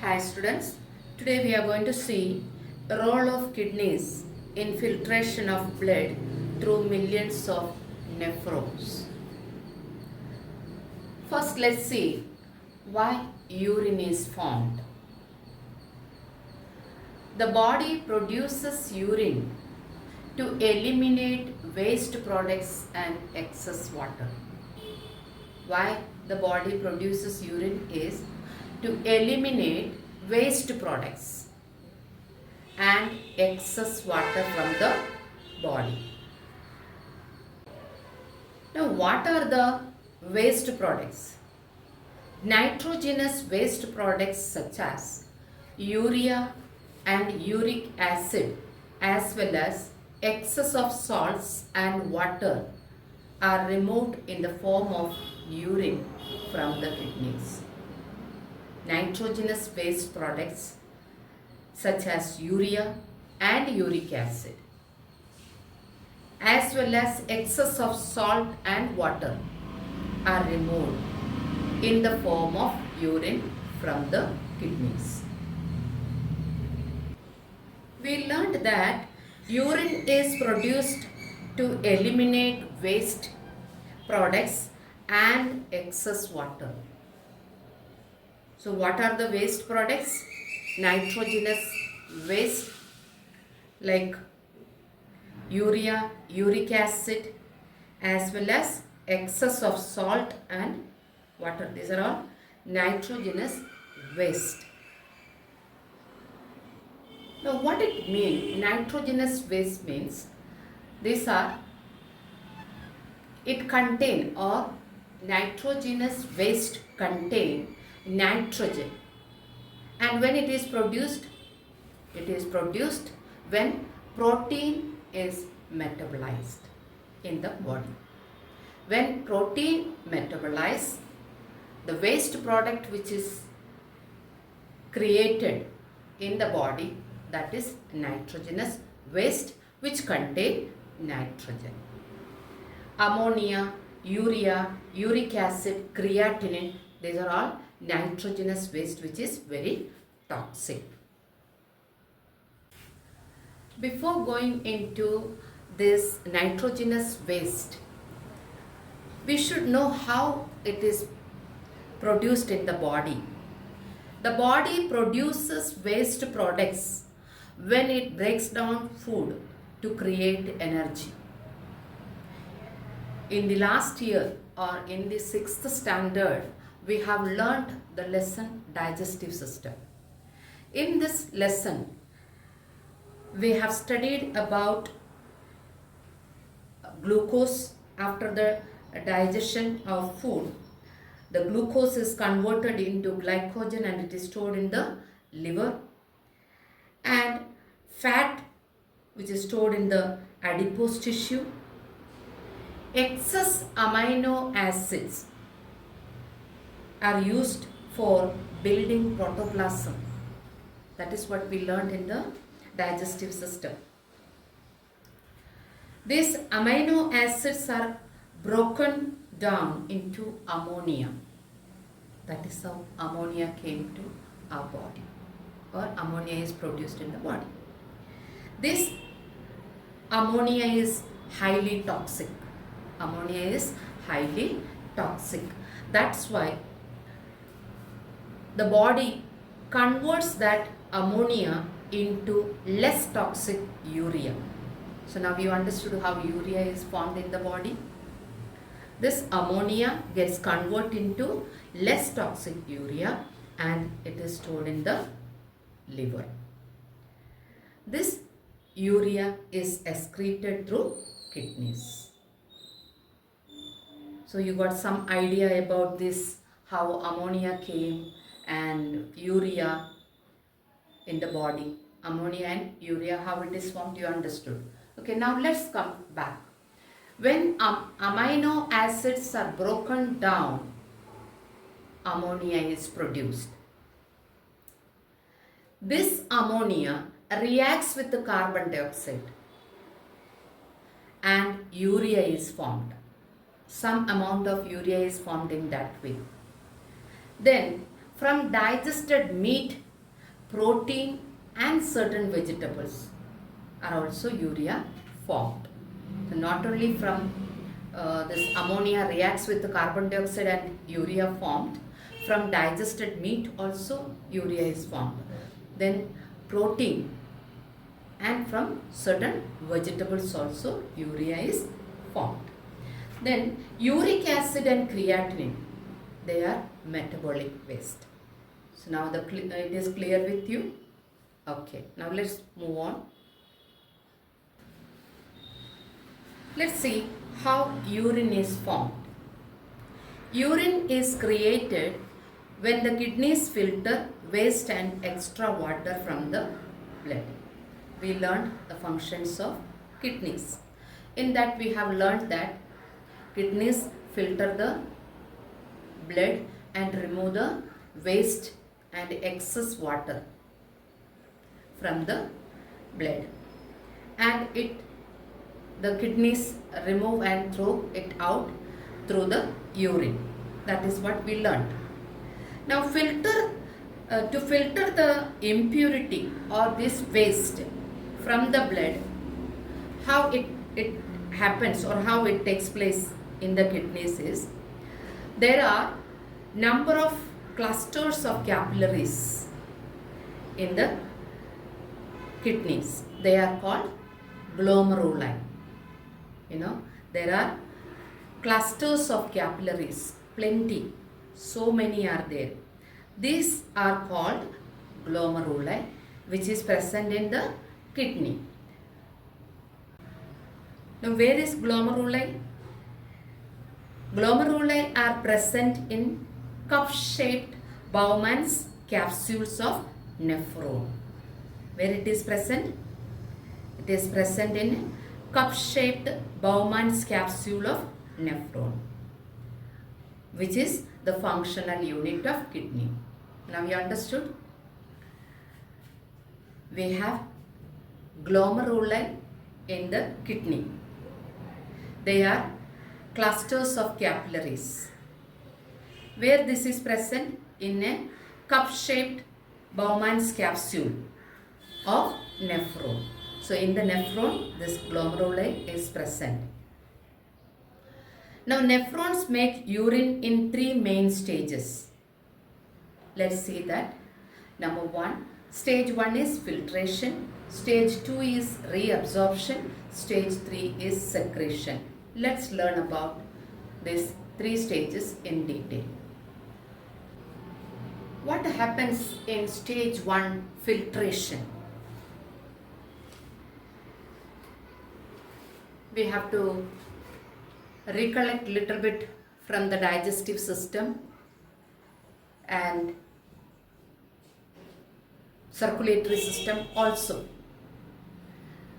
Hi students, today we are going to see the role of kidneys in filtration of blood through millions of nephrons. First let's see why urine is formed. The body produces urine to eliminate waste products and excess water. Why the body produces urine is to eliminate waste products and excess water from the body. Now, what are the waste products? Nitrogenous waste products such as urea and uric acid, as well as excess of salts and water, are removed in the form of urine from the kidneys. Nitrogenous waste products such as urea and uric acid, as well as excess of salt and water, are removed in the form of urine from the kidneys. We learned that urine is produced to eliminate waste products and excess water. So what are the waste products? Nitrogenous waste like urea, uric acid, as well as excess of salt and water. These are all nitrogenous waste. Now what it means? Nitrogenous waste means these are, it contain, or nitrogenous waste contain nitrogen, and when it is produced when protein is metabolized in the body. When protein metabolized, the waste product which is created in the body, that is nitrogenous waste which contain nitrogen. Ammonia, urea, uric acid, creatinine, these are all nitrogenous waste which is very toxic. Before going into this nitrogenous waste, we should know how it is produced in the body. The body produces waste products when it breaks down food to create energy. In the last year or in the 6th standard, we have learnt the lesson digestive system. In this lesson, we have studied about glucose. After the digestion of food, the glucose is converted into glycogen and it is stored in the liver, and fat which is stored in the adipose tissue. Excess amino acids are used for building protoplasm. That is what we learned in the digestive system. These amino acids are broken down into ammonia. That is how ammonia came to our body, or ammonia is produced in the body. This ammonia is highly toxic. Ammonia is highly toxic. That's why the body converts that ammonia into less toxic urea. So now you understood how urea is formed in the body. This ammonia gets converted into less toxic urea and it is stored in the liver. This urea is excreted through kidneys. So you got some idea about this, how ammonia came and urea in the body. Ammonia and urea, how it is formed, you understood. Okay, now let's come back. When amino acids are broken down, ammonia is produced. This ammonia reacts with the carbon dioxide and urea is formed. Some amount of urea is formed in that way. Then from digested meat protein and certain vegetables are also urea formed. So not only from this ammonia reacts with the carbon dioxide and urea formed, from digested meat also urea is formed. Then protein, and from certain vegetables also urea is formed. Then uric acid and creatinine, they are metabolic waste. So now it is clear with you. Okay, now let's move on. Let's see how urine is formed. Urine is created when the kidneys filter waste and extra water from the blood. We learned the functions of kidneys. In that we have learned that kidneys filter the blood and remove the waste and excess water from the blood, and the kidneys remove and throw it out through the urine. That is what we learned. Now to filter the impurity or this waste from the blood, how it happens or how it takes place in the kidneys is, there are number of clusters of capillaries in the kidneys. They are called glomeruli. There are clusters of capillaries, plenty, so many are there. These are called glomeruli, which is present in the kidney. Now where is glomeruli? Glomeruli are present in cup-shaped Bowman's capsules of nephron. Where it is present? It is present in cup-shaped Bowman's capsule of nephron, which is the functional unit of kidney. Now you understood? We have glomeruli in the kidney. They are clusters of capillaries. Where this is present? In a cup-shaped Bowman's capsule of nephron. So in the nephron, this glomeruli is present. Now nephrons make urine in 3 main stages. Let's see that. Number 1, stage 1 is filtration. Stage 2 is reabsorption. Stage 3 is secretion. Let's learn about these 3 stages in detail. What happens in stage 1 filtration? We have to recollect little bit from the digestive system and circulatory system also.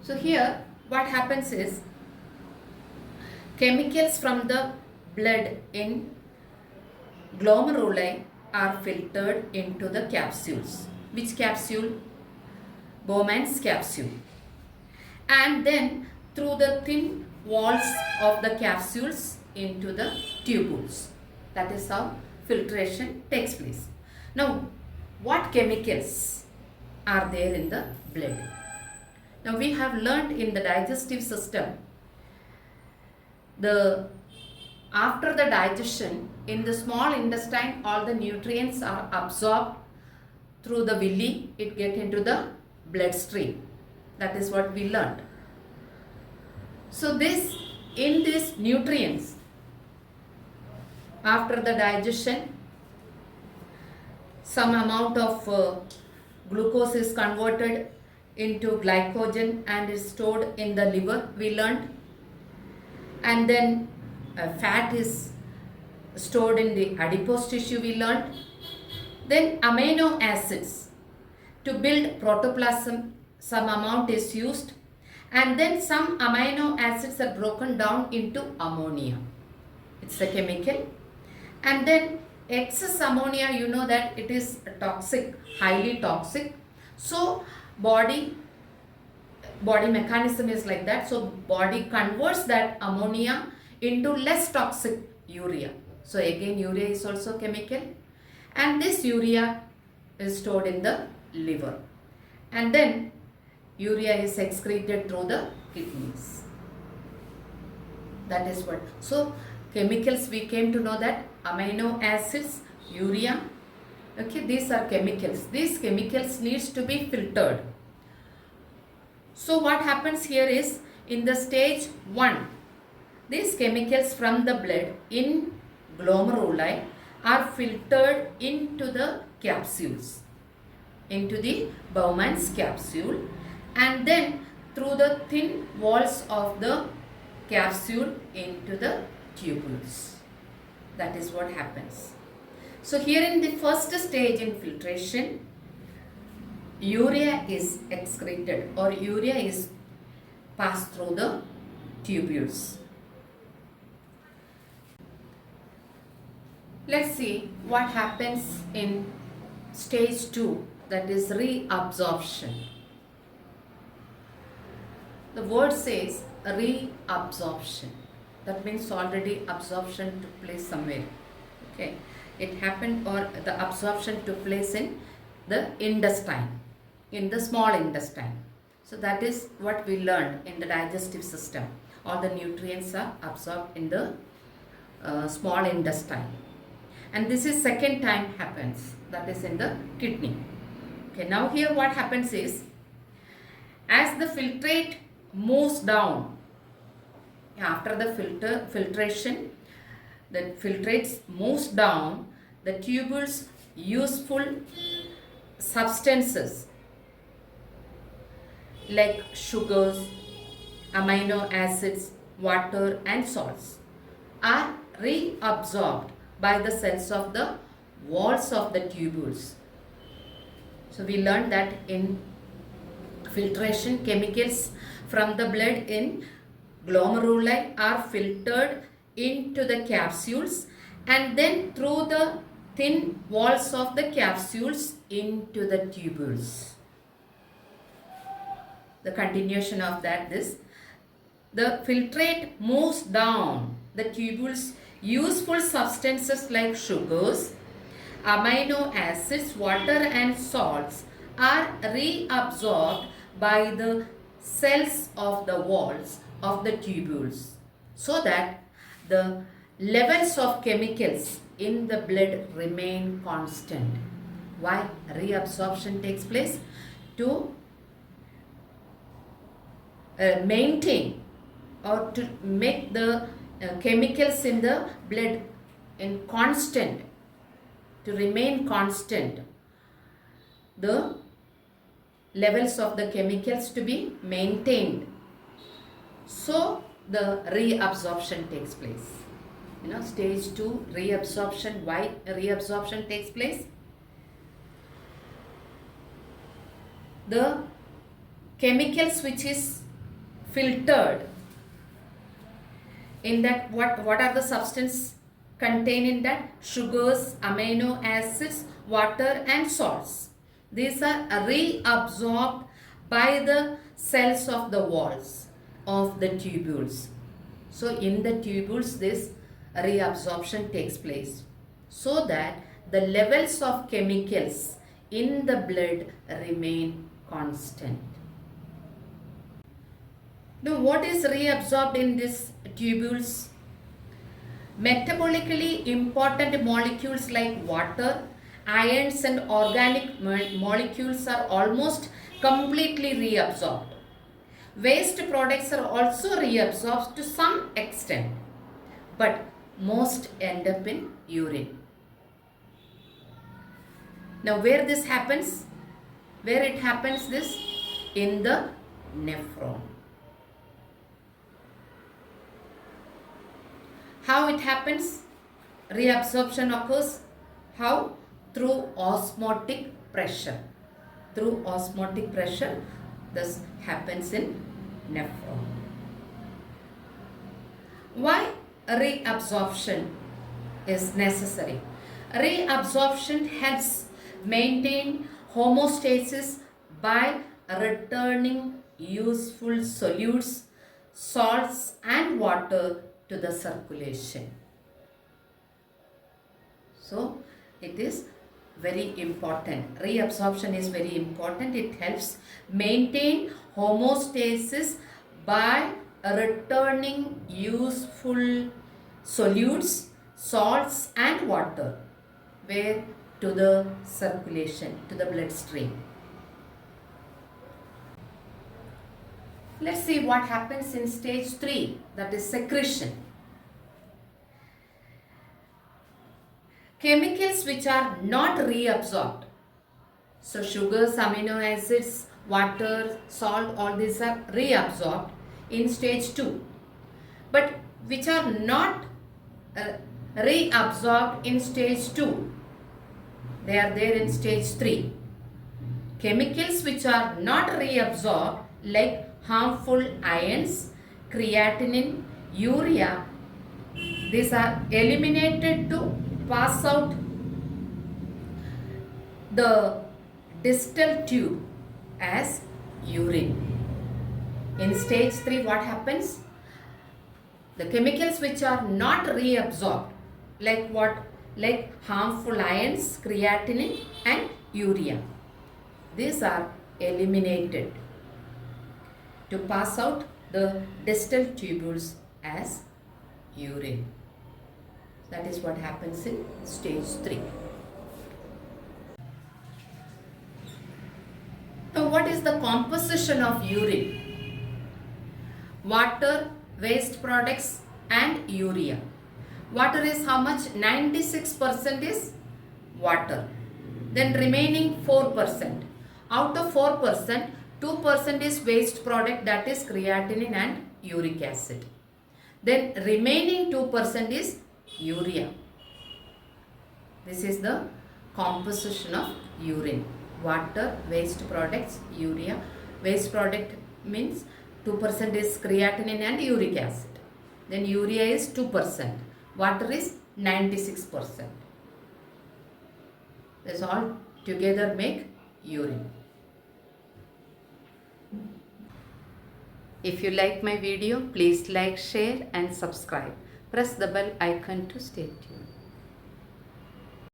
So here what happens is, chemicals from the blood in glomeruli are filtered into the capsules. Which capsule? Bowman's capsule. And then through the thin walls of the capsules into the tubules. That is how filtration takes place. Now, what chemicals are there in the blood? Now, we have learned in the digestive system, after the digestion, in the small intestine, all the nutrients are absorbed through the villi, it gets into the bloodstream. That is what we learned. So in these nutrients, after the digestion, some amount of glucose is converted into glycogen and is stored in the liver, we learned. And then fat is stored in the adipose tissue, we learned. Then amino acids, to build protoplasm, some amount is used, and then some amino acids are broken down into ammonia. It's a chemical. And then excess ammonia, you know that it is toxic, highly toxic. So body mechanism is like that. So body converts that ammonia into less toxic urea. So again, urea is also chemical, and this urea is stored in the liver. And then urea is excreted through the kidneys. That is what. So chemicals, we came to know that amino acids, urea, okay, these are chemicals. These chemicals needs to be filtered. So what happens here is, in the stage 1, these chemicals from the blood in glomeruli are filtered into the capsules, into the Bowman's capsule, and then through the thin walls of the capsule into the tubules. That is what happens. So here in the first stage in filtration, urea is excreted, or urea is passed through the tubules. Let's see what happens in stage 2, that is reabsorption. The word says reabsorption. That means already absorption took place somewhere. Okay, it happened, or the absorption took place in the intestine, in the small intestine. So that is what we learned in the digestive system. All the nutrients are absorbed in the small intestine. And this is second time happens, that is in the kidney. Okay, now here what happens is, as the filtrate moves down, after the filtration, the filtrates moves down, the tubules useful substances like sugars, amino acids, water and salts are reabsorbed by the cells of the walls of the tubules. So we learned that in filtration, chemicals from the blood in glomeruli are filtered into the capsules, and then through the thin walls of the capsules into the tubules. The continuation of that is, the filtrate moves down the tubules, useful substances like sugars, amino acids, water and salts are reabsorbed by the cells of the walls of the tubules, so that the levels of chemicals in the blood remain constant. Why reabsorption takes place? To maintain, or to make the chemicals in the blood in constant, to remain constant, the levels of the chemicals to be maintained. So the reabsorption takes place. Stage 2 reabsorption. Why reabsorption takes place? The chemicals which is filtered, in that what are the substances contained in that? Sugars, amino acids, water and salts. These are reabsorbed by the cells of the walls of the tubules. So in the tubules this reabsorption takes place, so that the levels of chemicals in the blood remain constant. Now what is reabsorbed in these tubules? Metabolically important molecules like water, ions and organic molecules are almost completely reabsorbed. Waste products are also reabsorbed to some extent, but most end up in urine. Now where this happens? Where it happens this? In the nephron. How it happens? Reabsorption occurs. How? Through osmotic pressure. Through osmotic pressure, this happens in nephron. Why reabsorption is necessary? Reabsorption helps maintain homeostasis by returning useful solutes, salts and water to the circulation. So it is very important. Reabsorption is very important. It helps maintain homeostasis by returning useful solutes, salts and water where to the circulation, to the bloodstream. Let's see what happens in stage 3, that is secretion. Chemicals which are not reabsorbed, so sugars, amino acids, water, salt, all these are reabsorbed in stage 2, but which are not reabsorbed in stage 2, they are there in stage 3. Chemicals which are not reabsorbed like harmful ions, creatinine, urea, these are eliminated to pass out the distal tube as urine. In stage 3, what happens? The chemicals which are not reabsorbed, like what? Like harmful ions, creatinine and urea. These are eliminated to pass out the distal tubules as urine. That is what happens in stage 3. Now, what is the composition of urine? Water, waste products and urea. Water is how much? 96% is water. Then remaining 4%. Out of 4%, 2% is waste product, that is creatinine and uric acid. Then remaining 2% is urea. This is the composition of urine. Water, waste products, urea. Waste product means 2% is creatinine and uric acid. Then urea is 2%. Water is 96%. This all together make urine. If you like my video, please like, share and subscribe. Press the bell icon to stay tuned.